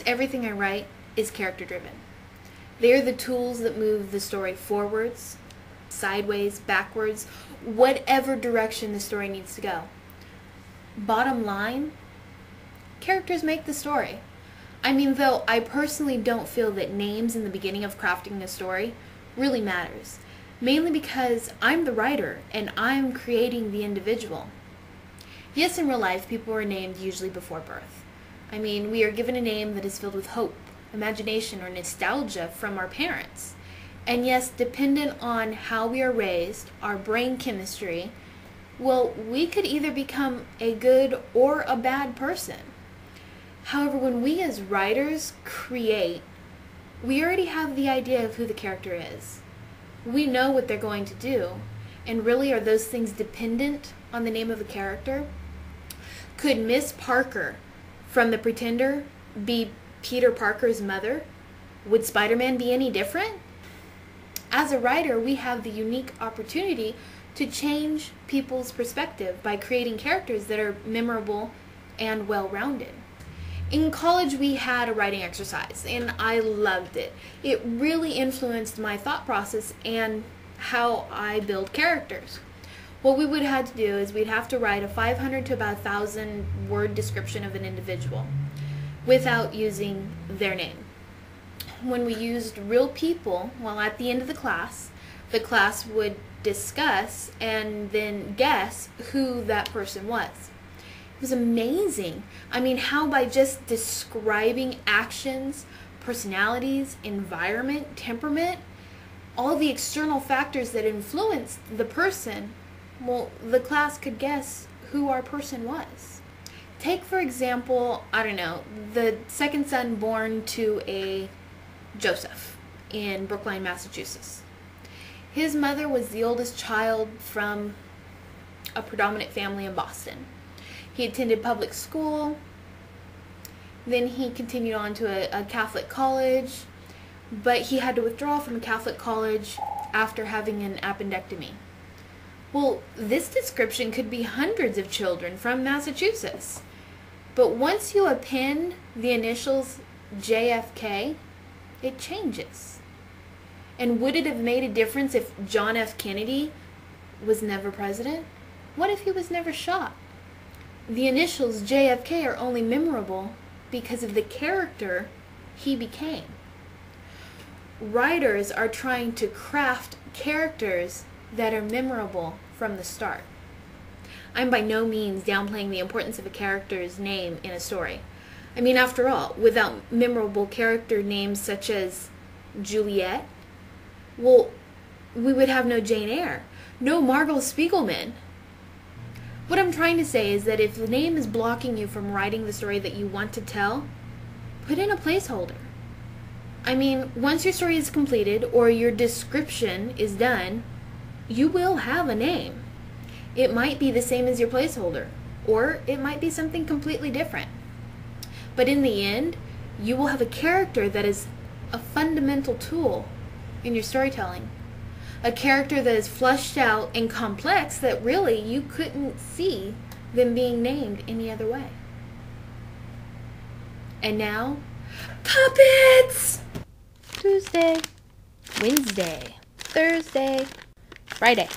everything I write is character-driven. They are the tools that move the story forwards, sideways, backwards, whatever direction the story needs to go. Bottom line, characters make the story. I mean, though I personally don't feel that names in the beginning of crafting a story really matters, mainly because I'm the writer and I'm creating the individual. Yes, in real life, people are named usually before birth. I mean, we are given a name that is filled with hope, imagination, or nostalgia from our parents. And yes, dependent on how we are raised, our brain chemistry, well, we could either become a good or a bad person. However, when we as writers create, we already have the idea of who the character is. We know what they're going to do. And really, are those things dependent on the name of a character? Could Miss Parker from The Pretender be Peter Parker's mother? Would Spider-Man be any different? As a writer, we have the unique opportunity to change people's perspective by creating characters that are memorable and well-rounded. In college, we had a writing exercise, and I loved it. It really influenced my thought process and how I build characters. What we would have to do is we'd have to write a 500 to about 1,000 word description of an individual without using their name. When we used real people, well, at the end of the class would discuss and then guess who that person was. It was amazing. I mean, how by just describing actions, personalities, environment, temperament, all the external factors that influenced the person, well, the class could guess who our person was. Take, for example, I don't know, the second son born to a Joseph in Brookline, Massachusetts. His mother was the oldest child from a predominant family in Boston. He attended public school, then he continued on to a Catholic college, but he had to withdraw from a Catholic college after having an appendectomy. Well, this description could be hundreds of children from Massachusetts. But once you append the initials JFK, it changes. And would it have made a difference if John F. Kennedy was never president? What if he was never shot? The initials JFK are only memorable because of the character he became. Writers are trying to craft characters that are memorable from the start. I'm by no means downplaying the importance of a character's name in a story. I mean, after all, without memorable character names such as Juliet, well, we would have no Jane Eyre, no Margot Spiegelman. What I'm trying to say is that if the name is blocking you from writing the story that you want to tell, put in a placeholder. I mean, once your story is completed or your description is done, you will have a name. It might be the same as your placeholder, or it might be something completely different. But in the end, you will have a character that is a fundamental tool in your storytelling. A character that is fleshed out and complex that really you couldn't see them being named any other way. And now, puppets! Tuesday, Wednesday, Thursday, Friday.